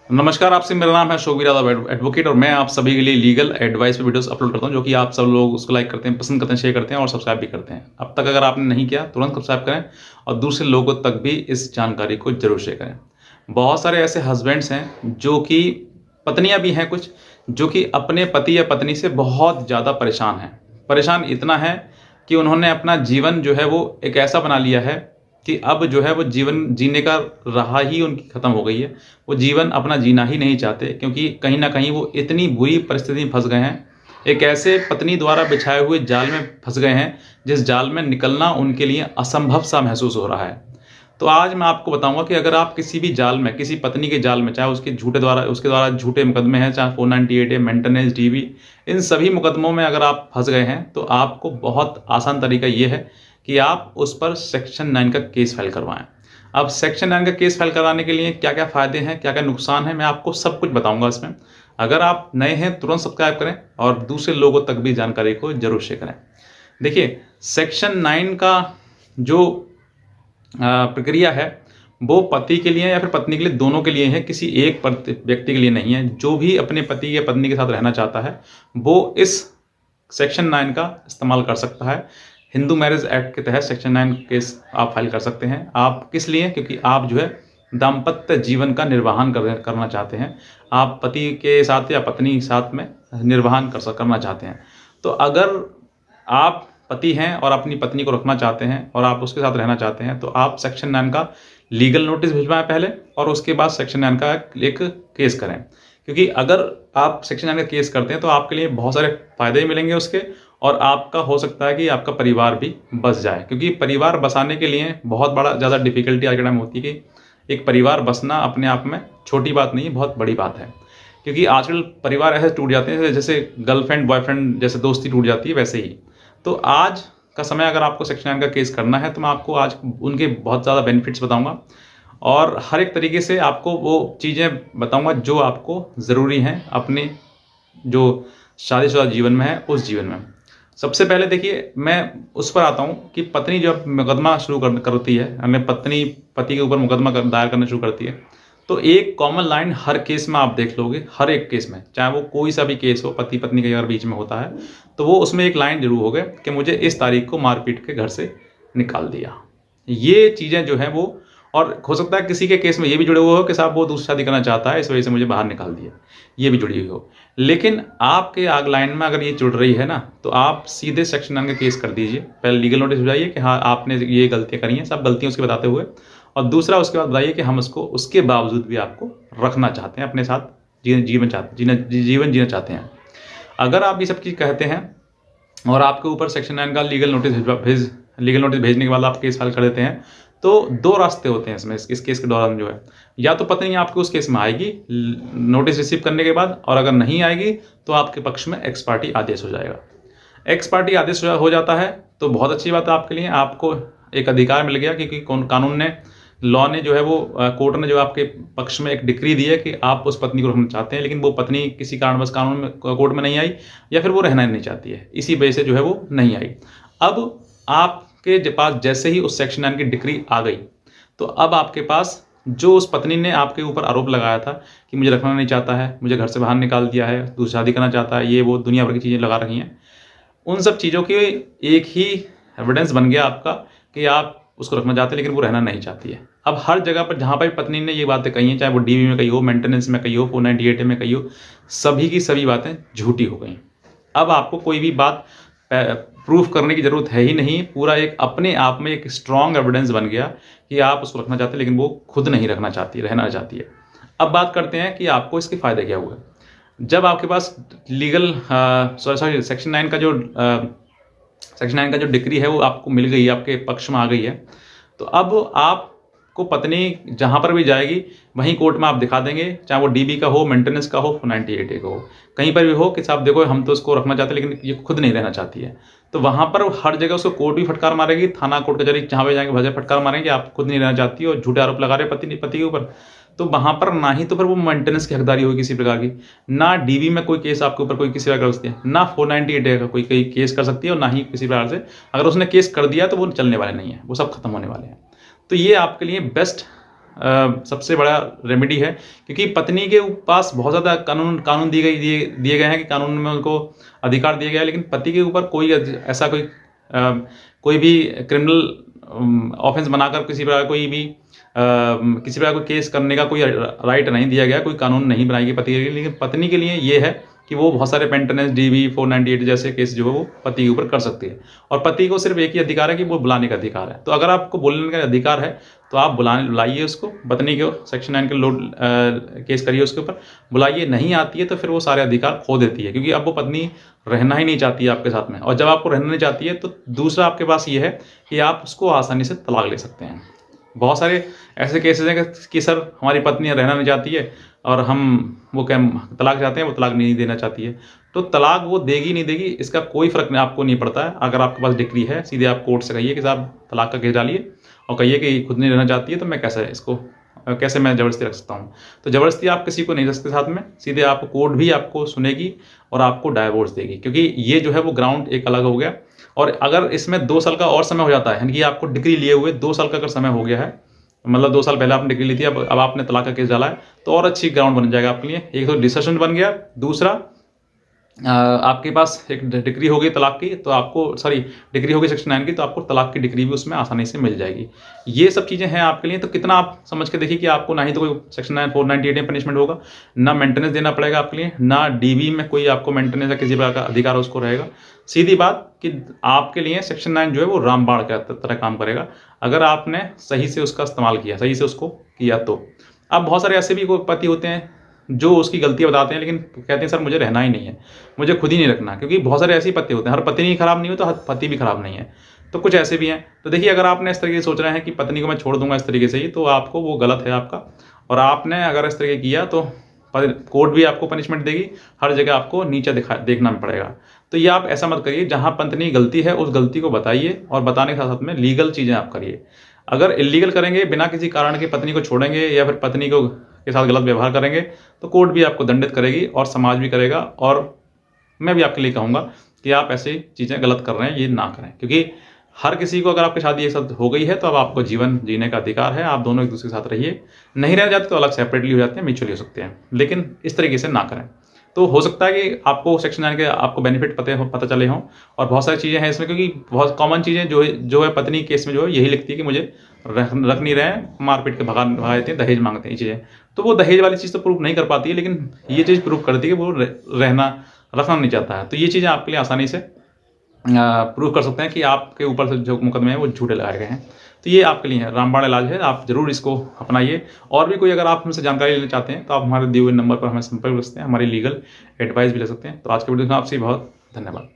नमस्कार, आपसे मेरा नाम है शोवीर यादव एडवोकेट और मैं आप सभी के लिए लीगल एडवाइस पे वीडियोस अपलोड करता हूं, जो कि आप सब लोग उसको लाइक करते हैं, पसंद करते हैं, शेयर करते हैं और सब्सक्राइब भी करते हैं। अब तक अगर आपने नहीं किया तुरंत सब्सक्राइब करें और दूसरे लोगों तक भी इस जानकारी को जरूर शेयर करें। बहुत सारे ऐसे हस्बैंड्स हैं जो कि पत्नियां भी हैं कुछ, जो कि अपने पति या पत्नी से बहुत ज़्यादा परेशान हैं। परेशान इतना है कि उन्होंने अपना जीवन जो है वो एक ऐसा बना लिया है कि अब जो है वो जीवन जीने का राह ही उनकी ख़त्म हो गई है। वो जीवन अपना जीना ही नहीं चाहते, क्योंकि कहीं न कहीं वो इतनी बुरी परिस्थिति में फँस गए हैं। एक ऐसे पत्नी द्वारा बिछाए हुए जाल में फँस गए हैं, जिस जाल में निकलना उनके लिए असंभव सा महसूस हो रहा है। तो आज मैं आपको बताऊँगा कि अगर आप किसी भी जाल में, किसी पत्नी के जाल में, चाहे उसके द्वारा झूठे मुकदमे हैं, चाहे 498 है, मेंटेनेंस, डीवी, इन सभी मुकदमों में अगर आप फँस गए हैं, तो आपको बहुत आसान तरीका ये है कि आप उस पर सेक्शन 9 का केस फाइल करवाएँ। अब सेक्शन 9 का केस फाइल कराने के लिए क्या-क्या फ़ायदे हैं, क्या-क्या नुकसान हैं, मैं आपको सब कुछ बताऊँगा इसमें। अगर आप नए हैं, तुरंत सब्सक्राइब करें और दूसरे लोगों तक भी जानकारी को ज़रूर शेयर करें। देखिए, सेक्शन 9 का जो प्रक्रिया है, वो पति के लिए या फिर पत्नी के लिए, दोनों के लिए है, किसी एक व्यक्ति के लिए नहीं है। जो भी अपने पति या पत्नी के साथ रहना चाहता है, वो इस सेक्शन 9 का इस्तेमाल कर सकता है। हिंदू मैरिज एक्ट के तहत सेक्शन 9 केस आप फाइल कर सकते हैं। आप किस लिए? क्योंकि आप जो है दाम्पत्य जीवन का निर्वहन करना चाहते हैं। आप पति के साथ या पत्नी के साथ में निर्वहन करना चाहते हैं। तो अगर आप पति हैं और अपनी पत्नी को रखना चाहते हैं और आप उसके साथ रहना चाहते हैं, तो आप सेक्शन 9 का लीगल नोटिस भिजवाएँ पहले और उसके बाद सेक्शन 9 का एक केस करें। क्योंकि अगर आप सेक्शन 9 का केस करते हैं, तो आपके लिए बहुत सारे फ़ायदे मिलेंगे उसके, और आपका हो सकता है कि आपका परिवार भी बस जाए। क्योंकि परिवार बसाने के लिए बहुत ज़्यादा डिफ़िकल्टी आज के टाइम में होती है कि एक परिवार बसना अपने आप में छोटी बात नहीं है, बहुत बड़ी बात है। क्योंकि आजकल परिवार ऐसे टूट जाते हैं जैसे गर्लफ्रेंड बॉयफ्रेंड जैसे दोस्ती टूट जाती है, वैसे ही। तो आज का समय अगर आपको सेक्शन 9 का केस करना है, तो मैं आपको आज उनके बहुत ज़्यादा बेनिफिट्स बताऊँगा और हर एक तरीके से आपको वो चीज़ें बताऊँगा जो आपको ज़रूरी हैं अपने जो शादीशुदा जीवन में है, उस जीवन में। सबसे पहले देखिए, मैं उस पर आता हूँ कि पत्नी जब मुकदमा शुरू करती है, यानी पत्नी पति के ऊपर मुकदमा दायर करना शुरू करती है, तो एक कॉमन लाइन हर केस में आप देख लोगे, हर एक केस में, चाहे वो कोई सा भी केस हो, पति पत्नी के अगर बीच में होता है, तो वो उसमें एक लाइन जरूर होगा कि मुझे इस तारीख को मारपीट के घर से निकाल दिया। ये चीज़ें जो हैं वो, और हो सकता है किसी के केस में ये भी जुड़े हुए हो कि साहब वो दूसरी शादी करना चाहता है, इस वजह से मुझे बाहर निकाल दिया, ये भी जुड़ी हुई हो। लेकिन आपके आग लाइन में अगर ये जुड़ रही है ना, तो आप सीधे सेक्शन 9 का केस कर दीजिए। पहले लीगल नोटिस भिजवाइए कि हाँ, आपने ये गलतियाँ करी हैं, सब गलतियाँ उसके बताते हुए, और दूसरा उसके बाद बताइए कि हम उसको उसके बावजूद भी आपको रखना चाहते हैं अपने साथ, जीवन जीना चाहते हैं। अगर आप ये सब चीज़ कहते हैं और आपके ऊपर सेक्शन 9 का लीगल नोटिस भेजने के बाद आप केस फाइल कर देते हैं, तो 2 रास्ते होते हैं इसमें, इस केस के दौरान जो है। या तो पत्नी आपके उस केस में आएगी नोटिस रिसीव करने के बाद, और अगर नहीं आएगी तो आपके पक्ष में एक्स पार्टी आदेश हो जाएगा। एक्स पार्टी आदेश हो जाता है तो बहुत अच्छी बात है आपके लिए, आपको एक अधिकार मिल गया, क्योंकि कानून ने, लॉ ने जो है वो, कोर्ट ने जो आपके पक्ष में एक डिक्री दी है कि आप उस पत्नी को रखना चाहते हैं, लेकिन वो पत्नी किसी कारणवश कानून में, कोर्ट में नहीं आई, या फिर वो रहना नहीं चाहती है, इसी वजह से जो है वो नहीं आई। अब आपके पास जैसे ही उस सेक्शन 9 की डिक्री आ गई, तो अब आपके पास जो उस पत्नी ने आपके ऊपर आरोप लगाया था कि मुझे रखना नहीं चाहता है, मुझे घर से बाहर निकाल दिया है, दूसरी शादी करना चाहता है, ये वो दुनिया भर की चीज़ें लगा रही हैं, उन सब चीज़ों की एक ही एविडेंस बन गया आपका कि आप उसको रखना चाहते हैं, लेकिन वो रहना नहीं चाहती है। अब हर जगह पर जहाँ पर पत्नी ने ये बातें कही हैं, चाहे वो डीवी में कही हो, मेंटेनेंस में कही हो, 498 में कही हो, सभी की सभी बातें झूठी हो गई। अब आपको कोई भी बात प्रूफ करने की ज़रूरत है ही नहीं। पूरा एक अपने आप में एक स्ट्रॉन्ग एविडेंस बन गया कि आप उसको रखना चाहते हैं, लेकिन वो खुद नहीं रखना चाहती, रहना चाहती है। अब बात करते हैं कि आपको इसके फ़ायदे क्या हुए। जब आपके पास सेक्शन 9 का जो डिक्री है वो आपको मिल गई है, आपके पक्ष में आ गई है, तो अब आपको पत्नी जहाँ पर भी जाएगी, वहीं कोर्ट में आप दिखा देंगे, चाहे वो डीबी का हो, मेंटेनेंस का हो, 498 का हो, कहीं पर भी हो, कि साहब देखो हम तो इसको रखना चाहते हैं, लेकिन ये खुद नहीं रहना चाहती है। तो वहाँ पर हर जगह उसको कोर्ट भी फटकार मारेगी, थाना कोर्ट कचहरी जहाँ पे जाएंगे भजन फटकार मारेंगे, आप खुद नहीं रहना चाहती हो, झूठे आरोप लगा रहे पति के ऊपर। तो वहाँ पर ना ही तो फिर वो मेंटेनेंस की हकदारी होगी किसी प्रकार की, ना डीवी में कोई केस आपके ऊपर कोई किसी प्रकार कर सकती है, ना 498 का कोई केस कर सकती है, और ना ही किसी प्रकार से अगर उसने केस कर दिया तो वो चलने वाले नहीं है, वो सब खत्म होने वाले हैं। तो ये आपके लिए बेस्ट सबसे बड़ा रेमेडी है, क्योंकि पत्नी के पास बहुत ज़्यादा कानून दिए गए हैं कि कानून में उनको अधिकार दिए गए हैं, लेकिन पति के ऊपर कोई ऐसा कोई भी क्रिमिनल ऑफेंस बनाकर किसी प्रकार किसी प्रकार कोई केस करने का कोई राइट नहीं दिया गया, कोई कानून नहीं बनाई गई पति के लिए। लेकिन पत्नी के लिए ये है कि वो बहुत सारे मेंटेनेंस DV 498 जैसे केस जो है वो पति के ऊपर कर सकती है, और पति को सिर्फ एक ही अधिकार है कि वो बुलाने का अधिकार है। तो अगर आपको बोलने का अधिकार है तो आप बुलाइए उसको, पत्नी को सेक्शन 9 के लोड केस करिए उसके ऊपर, बुलाइए। नहीं आती है तो फिर वो सारे अधिकार खो देती है, क्योंकि अब वो पत्नी रहना ही नहीं चाहती है आपके साथ में। और जब आपको रहना नहीं चाहती है तो दूसरा आपके पास ये है कि आप उसको आसानी से तलाक ले सकते हैं। बहुत सारे ऐसे केसेस हैं कि सर हमारी पत्नी रहना नहीं चाहती है और हम वो क्या तलाक चाहते हैं, वो तलाक नहीं देना चाहती है, तो तलाक वो देगी नहीं देगी इसका कोई फ़र्क आपको नहीं पड़ता है। अगर आपके पास डिग्री है, सीधे आप कोर्ट से कहिए कि साहब तलाक का केस डालिए, और कहिए कि खुद नहीं रहना चाहती है तो मैं कैसे मैं ज़बरदस्ती रख सकता हूँ। तो ज़बरदस्ती आप किसी को नहीं रख सकते साथ में, सीधे आपको कोर्ट भी आपको सुनेगी और आपको डाइवोर्स देगी, क्योंकि ये जो है वो ग्राउंड एक अलग हो गया। और अगर इसमें 2 साल का और समय हो जाता है, यानी कि आपको डिग्री लिए हुए 2 साल का अगर समय हो गया है, मतलब 2 साल पहले आपने डिग्री ली थी, अब आपने तलाक का केस डाला है, तो और अच्छी ग्राउंड बन जाएगा आपके लिए। एक तो डिसीजन बन गया, दूसरा आपके पास एक डिग्री होगी तलाक की, तो आपको डिग्री होगी सेक्शन 9 की, तो आपको तलाक की डिग्री भी उसमें आसानी से मिल जाएगी। ये सब चीज़ें हैं आपके लिए। तो कितना आप समझ के देखिए कि आपको ना ही तो कोई सेक्शन 9 498 में पनिशमेंट होगा, ना मेंटेनेंस देना पड़ेगा आपके लिए, ना DV में कोई आपको मेंटेनेंस या किसी प्रकार का अधिकार उसको रहेगा। सीधी बात कि आपके लिए सेक्शन 9 जो है वो रामबाण की तरह काम करेगा, अगर आपने सही से उसका इस्तेमाल किया, सही से उसको किया तो। अब बहुत सारे ऐसे भी कोई पति होते हैं जो उसकी गलतियाँ बताते हैं, लेकिन कहते हैं सर मुझे रहना ही नहीं है, मुझे खुद ही नहीं रखना, क्योंकि बहुत सारे ऐसे ही पति होते हैं। हर पत्नी खराब नहीं हो तो हर पति भी खराब नहीं है, तो कुछ ऐसे भी हैं। तो देखिए, अगर आपने इस तरीके से सोच रहे हैं कि पत्नी को मैं छोड़ दूंगा इस तरीके से ही, तो आपको वो गलत है आपका। और आपने अगर इस तरीके किया तो कोर्ट भी आपको पनिशमेंट देगी, हर जगह आपको नीचे देखना पड़ेगा। तो ये आप ऐसा मत करिए, जहाँ पत्नी गलती है उस गलती को बताइए, और बताने के साथ साथ में लीगल चीज़ें आप करिए। अगर इलीगल करेंगे, बिना किसी कारण के पत्नी को छोड़ेंगे या फिर पत्नी के साथ गलत व्यवहार करेंगे, तो कोर्ट भी आपको दंडित करेगी और समाज भी करेगा। और मैं भी आपके लिए कहूँगा कि आप ऐसी चीज़ें गलत कर रहे हैं ये ना करें, क्योंकि हर किसी को, अगर आपकी शादी एक साथ हो गई है तो अब आपको जीवन जीने का अधिकार है, आप दोनों एक दूसरे के साथ रहिए। नहीं रह जाते तो अलग सेपरेटली हो जाते हैं, म्यूचुअली हो सकते हैं, लेकिन इस तरीके से ना करें। तो हो सकता है कि आपको सेक्शन 9 के आपको बेनिफिट पता चले हों, और बहुत सारी चीज़ें हैं इसमें, क्योंकि बहुत कॉमन चीज़ें जो है पत्नी केस में जो है यही लिखती है कि मुझे रख नहीं रहे हैं, मारपीट के भगा देते हैं, दहेज मांगते हैं, ये चीज़ें। तो वो दहेज वाली चीज़ तो प्रूव नहीं कर पाती है, लेकिन ये चीज़ प्रूव करती है कि वो रखना नहीं चाहता है। तो ये चीज़ें आपके लिए आसानी से प्रूव कर सकते हैं कि आपके ऊपर से जो मुकदमे हैं वो झूठे लगाए गए हैं। तो ये आपके लिए है, रामबाण इलाज है, आप ज़रूर इसको अपनाइए। और भी कोई अगर आप हमसे जानकारी लेना चाहते हैं तो आप हमारे दिए हुए नंबर पर हमें संपर्क कर सकते हैं, हमारी लीगल एडवाइस भी ले सकते हैं। तो आज के वीडियो में आपसे बहुत धन्यवाद।